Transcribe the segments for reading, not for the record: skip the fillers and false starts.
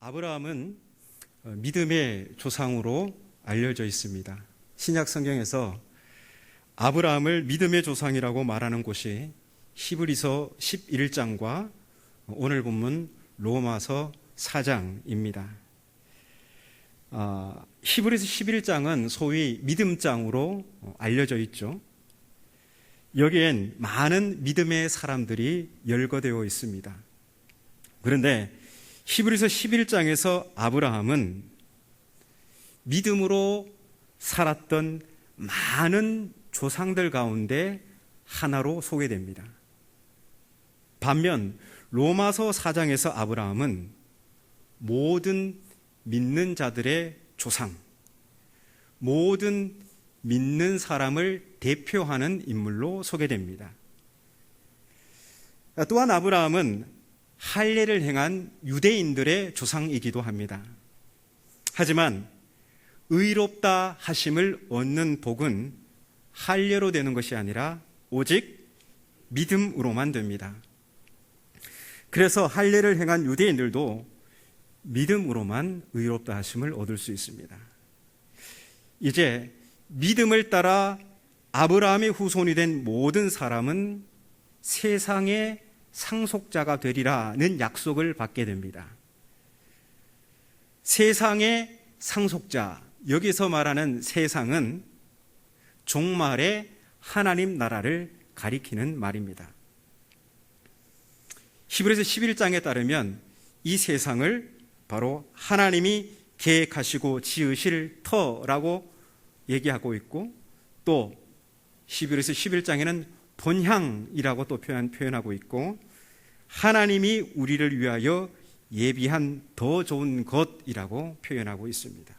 아브라함은 믿음의 조상으로 알려져 있습니다. 신약 성경에서 아브라함을 믿음의 조상이라고 말하는 곳이 히브리서 11장과 오늘 본문 로마서 4장입니다. 히브리서 11장은 소위 믿음장으로 알려져 있죠. 여기엔 많은 믿음의 사람들이 열거되어 있습니다. 그런데 히브리서 11장에서 아브라함은 믿음으로 살았던 많은 조상들 가운데 하나로 소개됩니다. 반면 로마서 4장에서 아브라함은 모든 믿는 자들의 조상, 모든 믿는 사람을 대표하는 인물로 소개됩니다. 또한 아브라함은 할례를 행한 유대인들의 조상이기도 합니다. 하지만 의롭다 하심을 얻는 복은 할례로 되는 것이 아니라 오직 믿음으로만 됩니다. 그래서 할례를 행한 유대인들도 믿음으로만 의롭다 하심을 얻을 수 있습니다. 이제 믿음을 따라 아브라함의 후손이 된 모든 사람은 세상의 상속자가 되리라는 약속을 받게 됩니다. 세상의 상속자, 여기서 말하는 세상은 종말의 하나님 나라를 가리키는 말입니다. 히브리서 11장에 따르면 이 세상을 바로 하나님이 계획하시고 지으실 터라고 얘기하고 있고, 또 히브리서 11장에는 본향이라고 또 표현하고 있고, 하나님이 우리를 위하여 예비한 더 좋은 것이라고 표현하고 있습니다.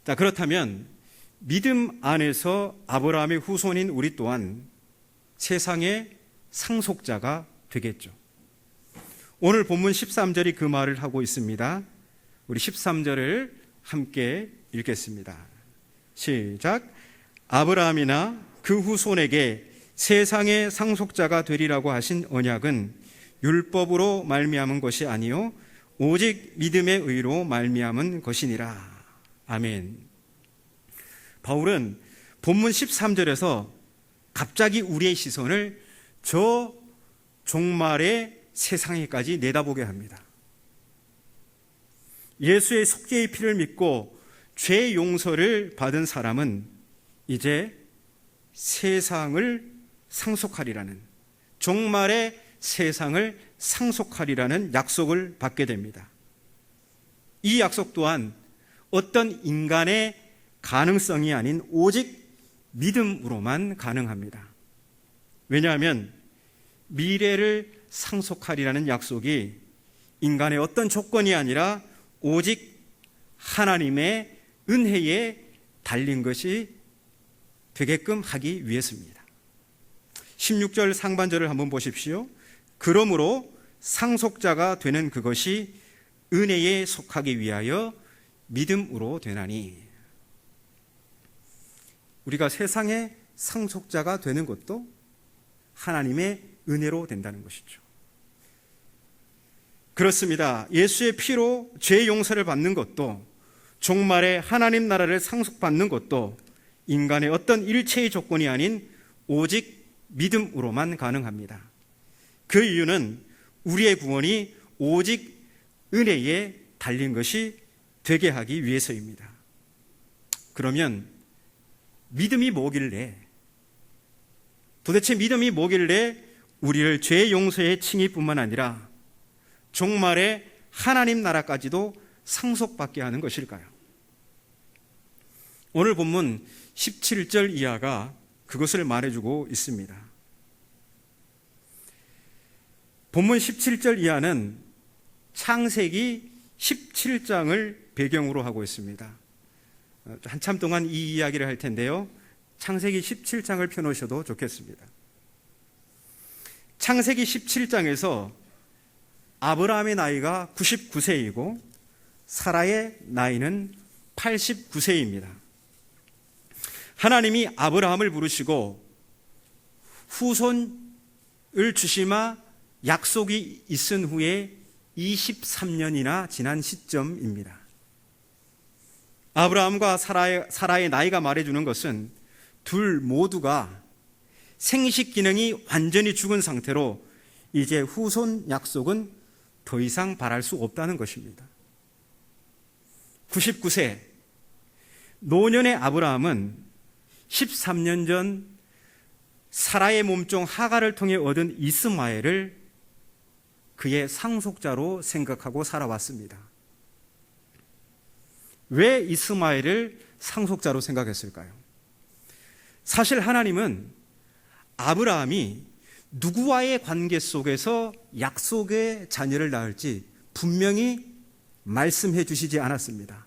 자, 그렇다면 믿음 안에서 아브라함의 후손인 우리 또한 세상의 상속자가 되겠죠. 오늘 본문 13절이 그 말을 하고 있습니다. 우리 13절을 함께 읽겠습니다. 시작. 아브라함이나 그 후손에게 세상의 상속자가 되리라고 하신 언약은 율법으로 말미암은 것이 아니요 오직 믿음의 의로 말미암은 것이니라. 아멘. 바울은 본문 13절에서 갑자기 우리의 시선을 저 종말의 세상에까지 내다보게 합니다. 예수의 속죄의 피를 믿고 죄 용서를 받은 사람은 이제 세상을 상속하리라는, 종말의 세상을 상속하리라는 약속을 받게 됩니다. 이 약속 또한 어떤 인간의 가능성이 아닌 오직 믿음으로만 가능합니다. 왜냐하면 미래를 상속하리라는 약속이 인간의 어떤 조건이 아니라 오직 하나님의 은혜에 달린 것이 되게끔 하기 위해서입니다. 16절 상반절을 한번 보십시오. 그러므로 상속자가 되는 그것이 은혜에 속하기 위하여 믿음으로 되나니. 우리가 세상의 상속자가 되는 것도 하나님의 은혜로 된다는 것이죠. 그렇습니다. 예수의 피로 죄 용서를 받는 것도, 종말의 하나님 나라를 상속받는 것도 인간의 어떤 일체의 조건이 아닌 오직 믿음으로만 가능합니다. 그 이유는 우리의 구원이 오직 은혜에 달린 것이 되게 하기 위해서입니다. 그러면 믿음이 뭐길래, 도대체 믿음이 뭐길래 우리를 죄 용서의 칭의뿐만 아니라 종말의 하나님 나라까지도 상속받게 하는 것일까요? 오늘 본문 17절 이하가 그것을 말해주고 있습니다. 본문 17절 이하는 창세기 17장을 배경으로 하고 있습니다. 한참 동안 이 이야기를 할 텐데요, 창세기 17장을 펴놓으셔도 좋겠습니다. 창세기 17장에서 아브라함의 나이가 99세이고 사라의 나이는 89세입니다. 하나님이 아브라함을 부르시고 후손을 주시마 약속이 있은 후에 23년이나 지난 시점입니다. 아브라함과 사라의 나이가 말해주는 것은 둘 모두가 생식 기능이 완전히 죽은 상태로 이제 후손 약속은 더 이상 바랄 수 없다는 것입니다. 99세 노년의 아브라함은 13년 전 사라의 몸종 하갈을 통해 얻은 이스마엘을 그의 상속자로 생각하고 살아왔습니다. 왜 이스마엘을 상속자로 생각했을까요? 사실 하나님은 아브라함이 누구와의 관계 속에서 약속의 자녀를 낳을지 분명히 말씀해 주시지 않았습니다.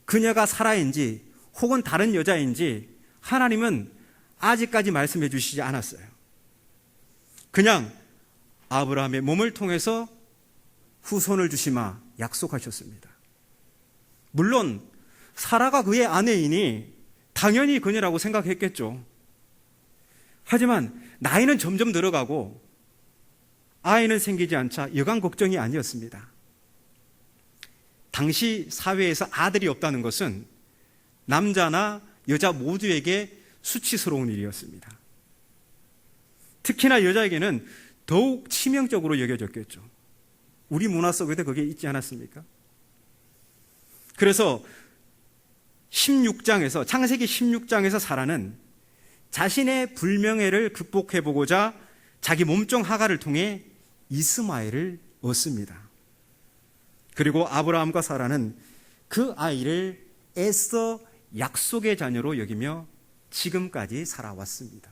그녀가 사라인지 혹은 다른 여자인지 하나님은 아직까지 말씀해 주시지 않았어요. 그냥 아브라함의 몸을 통해서 후손을 주시마 약속하셨습니다. 물론 사라가 그의 아내이니 당연히 그녀라고 생각했겠죠. 하지만 나이는 점점 늘어가고 아이는 생기지 않자 여간 걱정이 아니었습니다. 당시 사회에서 아들이 없다는 것은 남자나 여자 모두에게 수치스러운 일이었습니다. 특히나 여자에게는 더욱 치명적으로 여겨졌겠죠. 우리 문화 속에도 그게 있지 않았습니까? 그래서 16장에서 창세기 16장에서 사라는 자신의 불명예를 극복해보고자 자기 몸종 하갈을 통해 이스마엘을 얻습니다. 그리고 아브라함과 사라는 그 아이를 애써 약속의 자녀로 여기며 지금까지 살아왔습니다.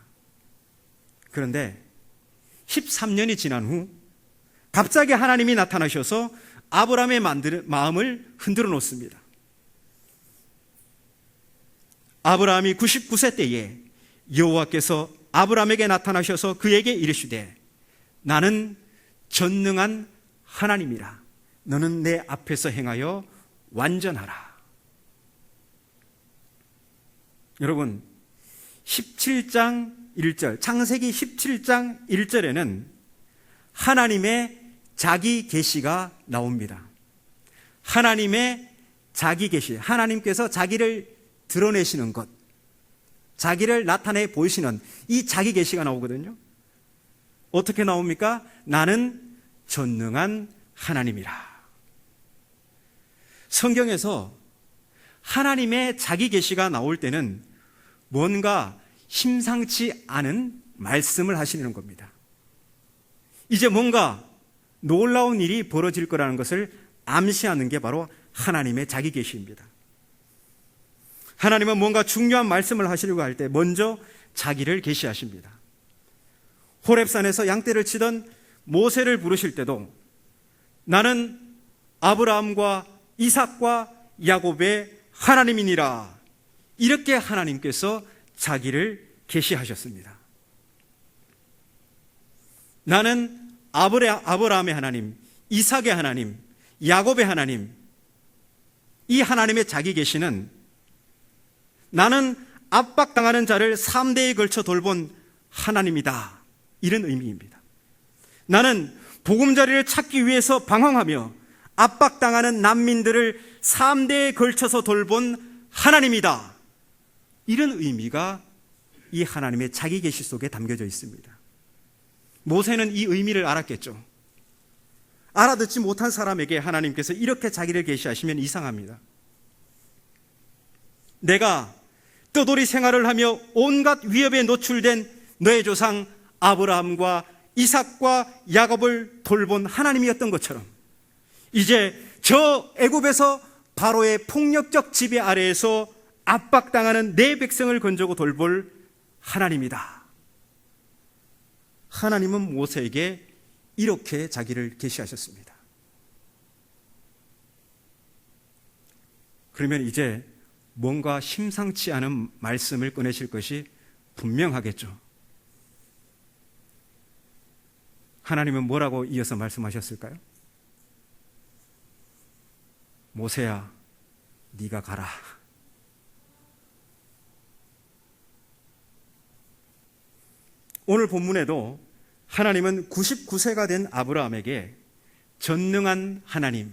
그런데 13년이 지난 후 갑자기 하나님이 나타나셔서 아브라함의 마음을 흔들어 놓습니다. 아브라함이 99세 때에 여호와께서 아브라함에게 나타나셔서 그에게 이르시되 나는 전능한 하나님이라 너는 내 앞에서 행하여 완전하라. 여러분 17장 1절 창세기 17장 1절에는 하나님의 자기 계시가 나옵니다. 하나님의 자기 계시, 하나님께서 자기를 드러내시는 것, 자기를 나타내 보이시는 이 자기 계시가 나오거든요. 어떻게 나옵니까? 나는 전능한 하나님이라. 성경에서 하나님의 자기 계시가 나올 때는 뭔가 심상치 않은 말씀을 하시는 겁니다. 이제 뭔가 놀라운 일이 벌어질 거라는 것을 암시하는 게 바로 하나님의 자기 계시입니다. 하나님은 뭔가 중요한 말씀을 하시려고 할 때 먼저 자기를 계시하십니다. 호렙산에서 양떼를 치던 모세를 부르실 때도 나는 아브라함과 이삭과 야곱의 하나님이니라, 이렇게 하나님께서 자기를 계시하셨습니다. 나는 아브라함의 하나님, 이삭의 하나님, 야곱의 하나님, 이 하나님의 자기 계시는 나는 압박당하는 자를 3대에 걸쳐 돌본 하나님이다, 이런 의미입니다. 나는 보금자리를 찾기 위해서 방황하며 압박당하는 난민들을 3대에 걸쳐서 돌본 하나님이다, 이런 의미가 이 하나님의 자기 계시 속에 담겨져 있습니다. 모세는 이 의미를 알았겠죠. 알아듣지 못한 사람에게 하나님께서 이렇게 자기를 계시하시면 이상합니다. 내가 떠돌이 생활을 하며 온갖 위협에 노출된 너의 조상 아브라함과 이삭과 야곱을 돌본 하나님이었던 것처럼 이제 저 애굽에서 바로의 폭력적 지배 아래에서 압박당하는 내 백성을 건져고 돌볼 하나님이다. 하나님은 모세에게 이렇게 자기를 계시하셨습니다. 그러면 이제 뭔가 심상치 않은 말씀을 꺼내실 것이 분명하겠죠. 하나님은 뭐라고 이어서 말씀하셨을까요? 모세야, 네가 가라. 오늘 본문에도 하나님은 99세가 된 아브라함에게 전능한 하나님,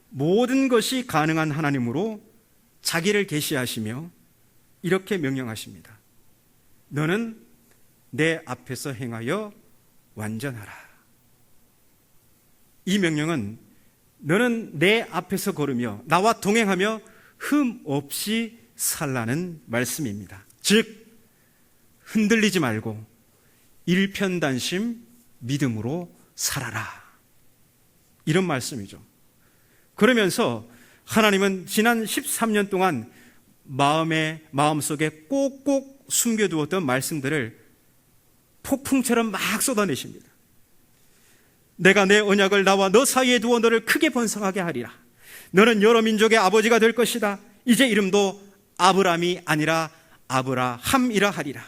모든 것이 가능한 하나님으로 자기를 계시하시며 이렇게 명령하십니다. 너는 내 앞에서 행하여 완전하라. 이 명령은 너는 내 앞에서 걸으며 나와 동행하며 흠 없이 살라는 말씀입니다. 즉 흔들리지 말고 일편단심 믿음으로 살아라, 이런 말씀이죠. 그러면서 하나님은 지난 13년 동안 마음속에 꼭꼭 숨겨두었던 말씀들을 폭풍처럼 막 쏟아내십니다. 내가 내 언약을 나와 너 사이에 두어 너를 크게 번성하게 하리라. 너는 여러 민족의 아버지가 될 것이다. 이제 이름도 아브람이 아니라 아브라함이라 하리라.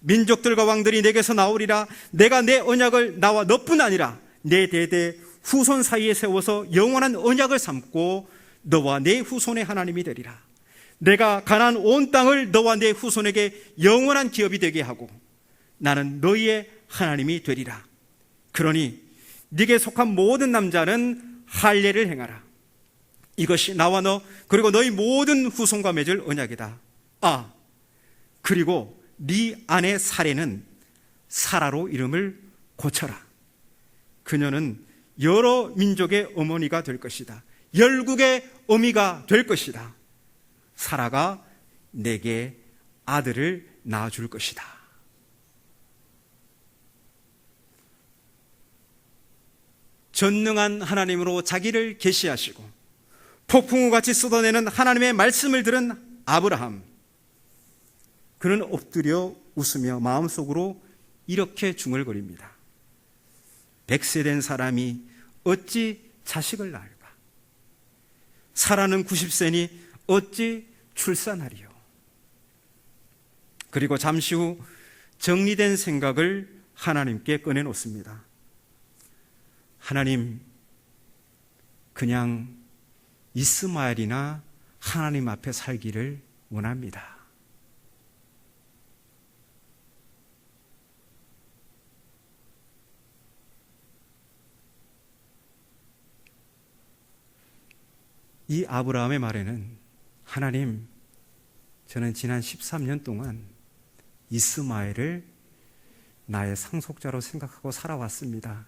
민족들과 왕들이 내게서 나오리라. 내가 내 언약을 나와 너뿐 아니라 내 대대 후손 사이에 세워서 영원한 언약을 삼고 너와 내 후손의 하나님이 되리라. 내가 가나안 온 땅을 너와 내 후손에게 영원한 기업이 되게 하고 나는 너희의 하나님이 되리라. 그러니 네게 속한 모든 남자는 할례를 행하라. 이것이 나와 너 그리고 너희 모든 후손과 맺을 언약이다. 그리고 네 아내 사레는 사라로 이름을 고쳐라. 그녀는 여러 민족의 어머니가 될 것이다. 열국의 어미가 될 것이다. 사라가 내게 아들을 낳아줄 것이다. 전능한 하나님으로 자기를 계시하시고 폭풍우같이 쏟아내는 하나님의 말씀을 들은 아브라함, 그는 엎드려 웃으며 마음속으로 이렇게 중얼거립니다. 100세 된 사람이 어찌 자식을 낳을까? 사라는 90세니 어찌 출산하리요? 그리고 잠시 후 정리된 생각을 하나님께 꺼내놓습니다. 하나님, 그냥 이스마엘이나 하나님 앞에 살기를 원합니다. 이 아브라함의 말에는 하나님, 저는 지난 13년 동안 이스마엘을 나의 상속자로 생각하고 살아왔습니다.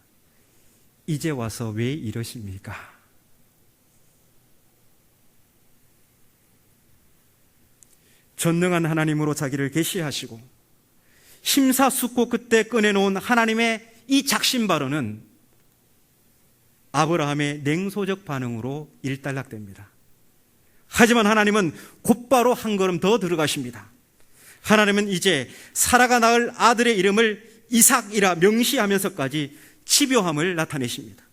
이제 와서 왜 이러십니까? 전능한 하나님으로 자기를 계시하시고 심사숙고 끝에 꺼내놓은 하나님의 이 작심 발언은 아브라함의 냉소적 반응으로 일단락됩니다. 하지만 하나님은 곧바로 한 걸음 더 들어가십니다. 하나님은 이제 사라가 낳을 아들의 이름을 이삭이라 명시하면서까지 집요함을 나타내십니다.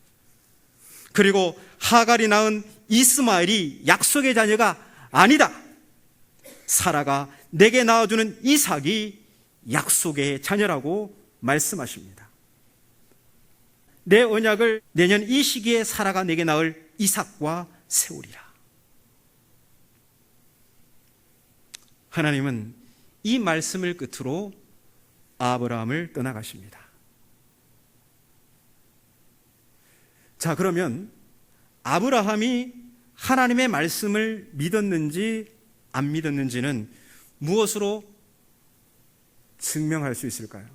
그리고 하갈이 낳은 이스마엘이 약속의 자녀가 아니다. 사라가 내게 낳아주는 이삭이 약속의 자녀라고 말씀하십니다. 내 언약을 내년 이 시기에 사라가 내게 낳을 이삭과 세우리라. 하나님은 이 말씀을 끝으로 아브라함을 떠나가십니다. 자, 그러면 아브라함이 하나님의 말씀을 믿었는지 안 믿었는지는 무엇으로 증명할 수 있을까요?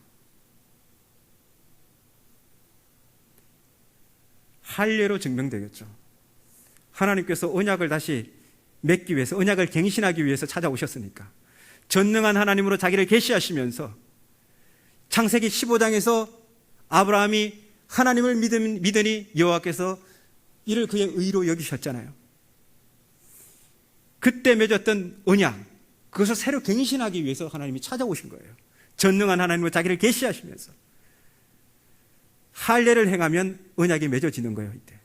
할례로 증명되겠죠. 하나님께서 언약을 다시 맺기 위해서, 언약을 갱신하기 위해서 찾아오셨으니까 전능한 하나님으로 자기를 계시하시면서 창세기 15장에서 아브라함이 하나님을 믿으니 여호와께서 이를 그의 의로 여기셨잖아요. 그때 맺었던 언약, 그것을 새로 갱신하기 위해서 하나님이 찾아오신 거예요. 전능한 하나님으로 자기를 계시하시면서 할례를 행하면 언약이 맺어지는 거예요. 이때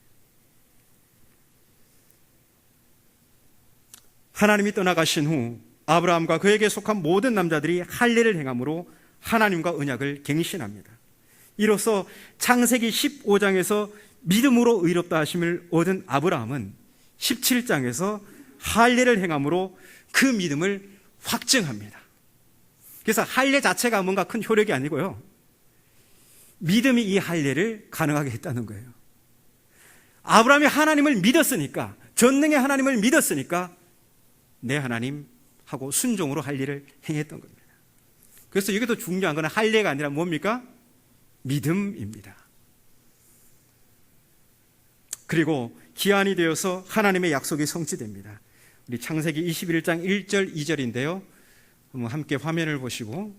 하나님이 떠나가신 후 아브라함과 그에게 속한 모든 남자들이 할례를 행함으로 하나님과 언약을 갱신합니다. 이로써 창세기 15장에서 믿음으로 의롭다 하심을 얻은 아브라함은 17장에서 할례를 행함으로 그 믿음을 확증합니다. 그래서 할례 자체가 뭔가 큰 효력이 아니고요, 믿음이 이 할례를 가능하게 했다는 거예요. 아브라함이 하나님을 믿었으니까, 전능의 하나님을 믿었으니까 내 하나님하고 순종으로 할 일을 행했던 겁니다. 그래서 이게 더 중요한 건 할례가 아니라 뭡니까? 믿음입니다. 그리고 기한이 되어서 하나님의 약속이 성취됩니다. 우리 창세기 21장 1절 2절인데요. 함께 화면을 보시고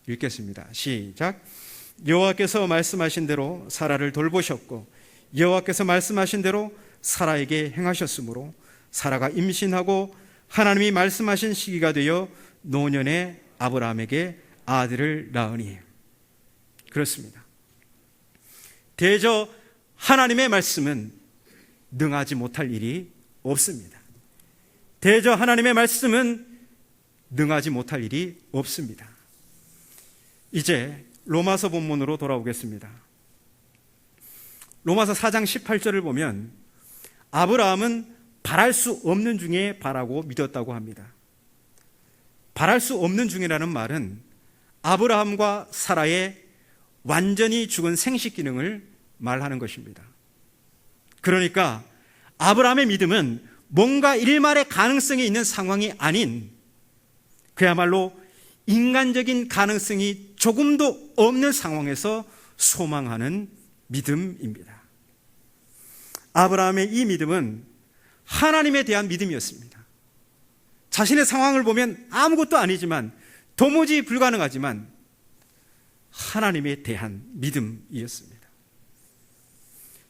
읽겠습니다. 시작. 여호와께서 말씀하신 대로 사라를 돌보셨고 여호와께서 말씀하신 대로 사라에게 행하셨으므로 사라가 임신하고 하나님이 말씀하신 시기가 되어 노년에 아브라함에게 아들을 낳으니. 그렇습니다. 대저 하나님의 말씀은 능하지 못할 일이 없습니다. 대저 하나님의 말씀은 능하지 못할 일이 없습니다. 이제 로마서 본문으로 돌아오겠습니다. 로마서 4장 18절을 보면 아브라함은 바랄 수 없는 중에 바라고 믿었다고 합니다. 바랄 수 없는 중이라는 말은 아브라함과 사라의 완전히 죽은 생식 기능을 말하는 것입니다. 그러니까 아브라함의 믿음은 뭔가 일말의 가능성이 있는 상황이 아닌 그야말로 인간적인 가능성이 조금도 없는 상황에서 소망하는 믿음입니다. 아브라함의 이 믿음은 하나님에 대한 믿음이었습니다. 자신의 상황을 보면 아무것도 아니지만 도무지 불가능하지만 하나님에 대한 믿음이었습니다.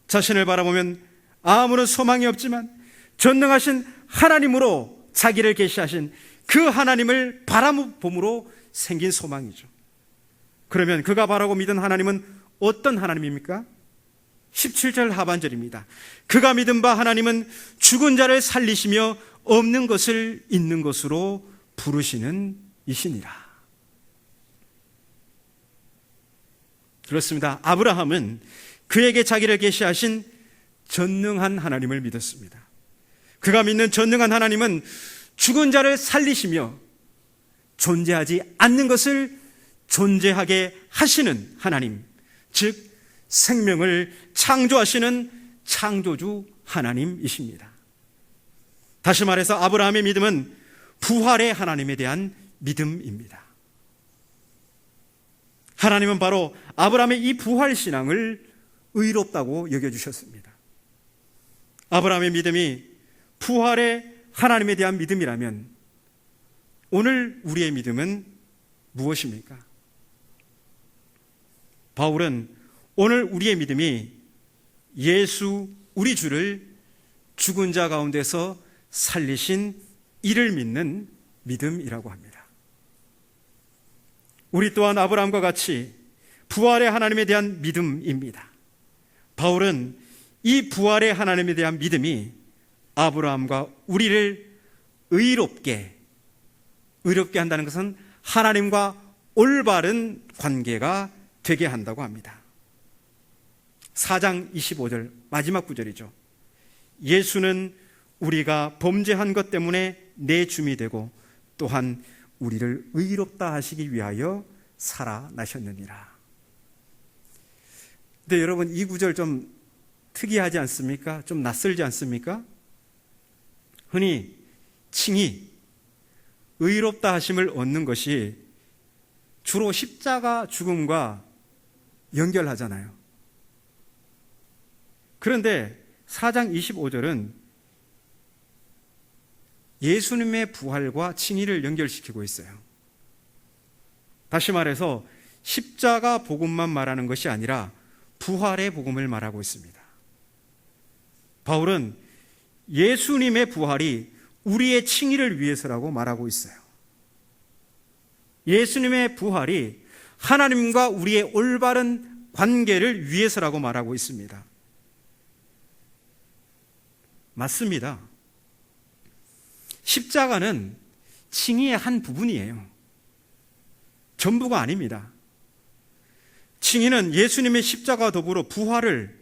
자신을 바라보면 아무런 소망이 없지만 전능하신 하나님으로 자기를 계시하신 그 하나님을 바라봄으로 생긴 소망이죠. 그러면 그가 바라고 믿은 하나님은 어떤 하나님입니까? 17절 하반절입니다. 그가 믿은 바 하나님은 죽은 자를 살리시며 없는 것을 있는 것으로 부르시는 이시니라. 그렇습니다. 아브라함은 그에게 자기를 계시하신 전능한 하나님을 믿었습니다. 그가 믿는 전능한 하나님은 죽은 자를 살리시며 존재하지 않는 것을 존재하게 하시는 하나님, 즉 생명을 창조하시는 창조주 하나님이십니다. 다시 말해서 아브라함의 믿음은 부활의 하나님에 대한 믿음입니다. 하나님은 바로 아브라함의 이 부활 신앙을 의롭다고 여겨주셨습니다. 아브라함의 믿음이 부활의 하나님에 대한 믿음이라면 오늘 우리의 믿음은 무엇입니까? 바울은 오늘 우리의 믿음이 예수 우리 주를 죽은 자 가운데서 살리신 이를 믿는 믿음이라고 합니다. 우리 또한 아브라함과 같이 부활의 하나님에 대한 믿음입니다. 바울은 이 부활의 하나님에 대한 믿음이 아브라함과 우리를 의롭게 한다는 것은 하나님과 올바른 관계가 되게 한다고 합니다. 4장 25절 마지막 구절이죠. 예수는 우리가 범죄한 것 때문에 내 줌이 되고 또한 우리를 의롭다 하시기 위하여 살아나셨느니라. 근데 여러분 이 구절 좀 특이하지 않습니까? 좀 낯설지 않습니까? 흔히 칭의, 의롭다 하심을 얻는 것이 주로 십자가 죽음과 연결하잖아요. 그런데 4장 25절은 예수님의 부활과 칭의를 연결시키고 있어요. 다시 말해서 십자가 복음만 말하는 것이 아니라 부활의 복음을 말하고 있습니다. 바울은 예수님의 부활이 우리의 칭의를 위해서라고 말하고 있어요. 예수님의 부활이 하나님과 우리의 올바른 관계를 위해서라고 말하고 있습니다. 맞습니다. 십자가는 칭의의 한 부분이에요. 전부가 아닙니다. 칭의는 예수님의 십자가와 더불어 부활을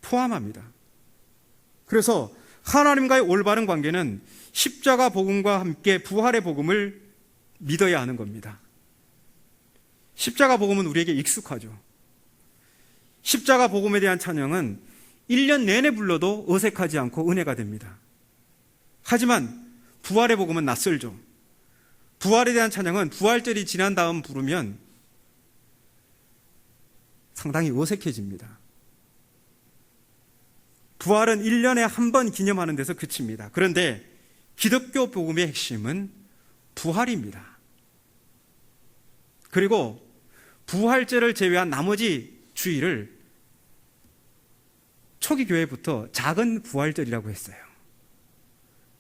포함합니다. 그래서 하나님과의 올바른 관계는 십자가 복음과 함께 부활의 복음을 믿어야 하는 겁니다. 십자가 복음은 우리에게 익숙하죠. 십자가 복음에 대한 찬양은 1년 내내 불러도 어색하지 않고 은혜가 됩니다. 하지만 부활의 복음은 낯설죠. 부활에 대한 찬양은 부활절이 지난 다음 부르면 상당히 어색해집니다. 부활은 1년에 한 번 기념하는 데서 그칩니다. 그런데 기독교 복음의 핵심은 부활입니다. 그리고 부활절을 제외한 나머지 주일을 초기 교회부터 작은 부활절이라고 했어요.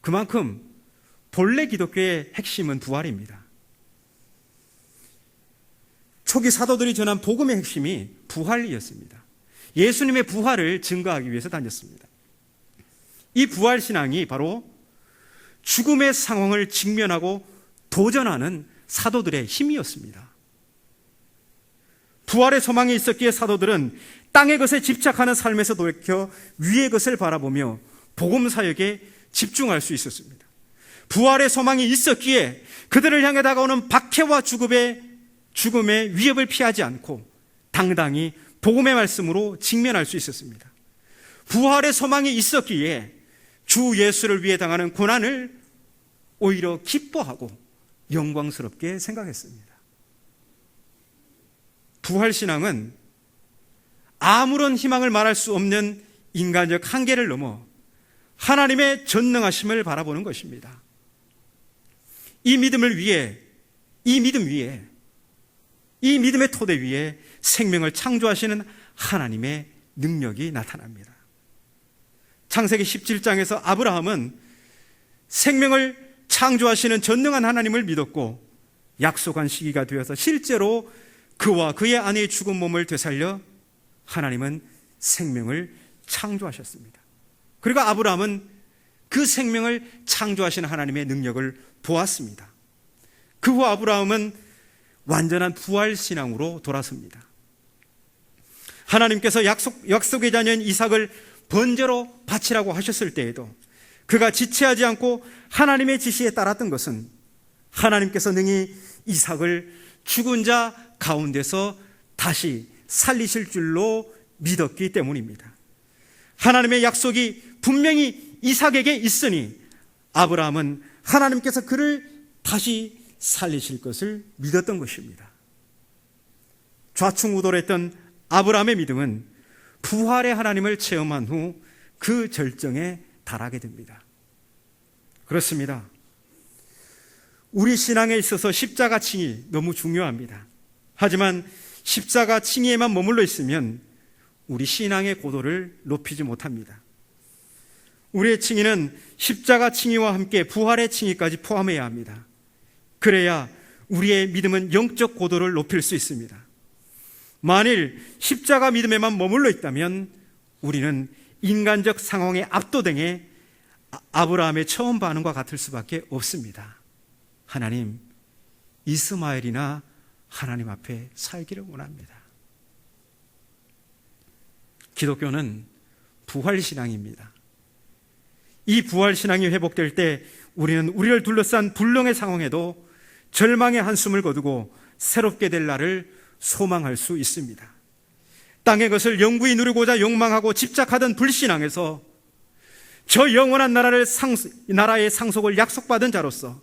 그만큼 본래 기독교의 핵심은 부활입니다. 초기 사도들이 전한 복음의 핵심이 부활이었습니다. 예수님의 부활을 증거하기 위해서 다녔습니다. 이 부활 신앙이 바로 죽음의 상황을 직면하고 도전하는 사도들의 힘이었습니다. 부활의 소망이 있었기에 사도들은 땅의 것에 집착하는 삶에서 돌이켜 위의 것을 바라보며 복음 사역에 집중할 수 있었습니다. 부활의 소망이 있었기에 그들을 향해 다가오는 박해와 죽음의 위협을 피하지 않고 당당히 복음의 말씀으로 직면할 수 있었습니다. 부활의 소망이 있었기에 주 예수를 위해 당하는 고난을 오히려 기뻐하고 영광스럽게 생각했습니다. 부활신앙은 아무런 희망을 말할 수 없는 인간적 한계를 넘어 하나님의 전능하심을 바라보는 것입니다. 이 믿음을 위해, 이 믿음의 토대 위에 생명을 창조하시는 하나님의 능력이 나타납니다. 창세기 17장에서 아브라함은 생명을 창조하시는 전능한 하나님을 믿었고 약속한 시기가 되어서 실제로 그와 그의 아내의 죽은 몸을 되살려 하나님은 생명을 창조하셨습니다. 그리고 아브라함은 그 생명을 창조하시는 하나님의 능력을 보았습니다. 그 후 아브라함은 완전한 부활신앙으로 돌아섭니다. 하나님께서 약속의 자녀인 이삭을 번제로 바치라고 하셨을 때에도 그가 지체하지 않고 하나님의 지시에 따랐던 것은 하나님께서 능히 이삭을 죽은 자 가운데서 다시 살리실 줄로 믿었기 때문입니다. 하나님의 약속이 분명히 이삭에게 있으니 아브라함은 하나님께서 그를 다시 살리실 것을 믿었던 것입니다. 좌충우돌했던 아브라함의 믿음은 부활의 하나님을 체험한 후 그 절정에 달하게 됩니다. 그렇습니다. 우리 신앙에 있어서 십자가 칭의 너무 중요합니다. 하지만 십자가 칭의에만 머물러 있으면 우리 신앙의 고도를 높이지 못합니다. 우리의 칭의는 십자가 칭의와 함께 부활의 칭의까지 포함해야 합니다. 그래야 우리의 믿음은 영적 고도를 높일 수 있습니다. 만일 십자가 믿음에만 머물러 있다면 우리는 인간적 상황에 압도당해 아브라함의 처음 반응과 같을 수밖에 없습니다. 하나님, 이스마엘이나 하나님 앞에 살기를 원합니다. 기독교는 부활신앙입니다. 이 부활신앙이 회복될 때 우리는 우리를 둘러싼 불능의 상황에도 절망의 한숨을 거두고 새롭게 될 날을 소망할 수 있습니다. 땅의 것을 영구히 누리고자 욕망하고 집착하던 불신앙에서 저 영원한 나라의 상속을 약속받은 자로서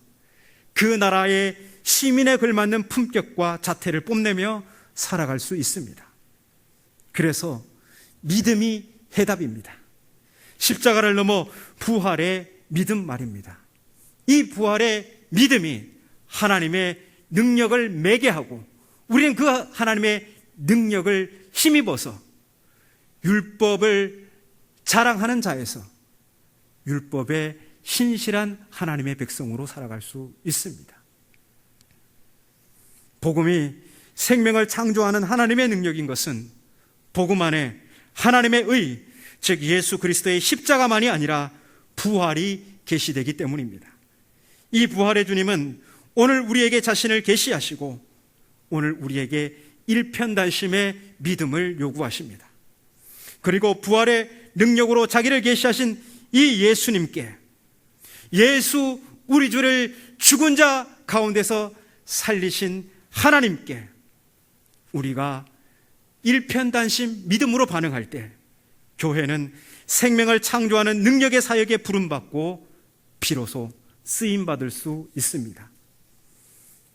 그 나라의 시민에 걸맞는 품격과 자태를 뽐내며 살아갈 수 있습니다. 그래서 믿음이 해답입니다. 십자가를 넘어 부활의 믿음 말입니다. 이 부활의 믿음이 하나님의 능력을 매개하고 우리는 그 하나님의 능력을 힘입어서 율법을 자랑하는 자에서 율법의 신실한 하나님의 백성으로 살아갈 수 있습니다. 복음이 생명을 창조하는 하나님의 능력인 것은 복음 안에 하나님의 의, 즉 예수 그리스도의 십자가만이 아니라 부활이 계시되기 때문입니다. 이 부활의 주님은 오늘 우리에게 자신을 계시하시고 오늘 우리에게 일편단심의 믿음을 요구하십니다. 그리고 부활의 능력으로 자기를 계시하신 이 예수님께, 예수 우리 주를 죽은 자 가운데서 살리신 하나님께 우리가 일편단심 믿음으로 반응할 때 교회는 생명을 창조하는 능력의 사역에 부름받고 비로소 쓰임받을 수 있습니다.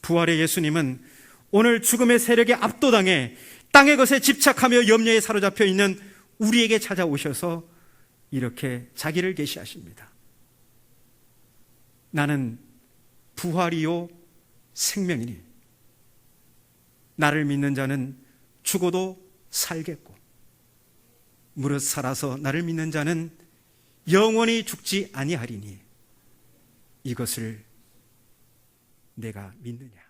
부활의 예수님은 오늘 죽음의 세력에 압도당해 땅의 것에 집착하며 염려에 사로잡혀 있는 우리에게 찾아오셔서 이렇게 자기를 계시하십니다. 나는 부활이요 생명이니 나를 믿는 자는 죽어도 살겠고 무릇 살아서 나를 믿는 자는 영원히 죽지 아니하리니 이것을 내가 믿느냐.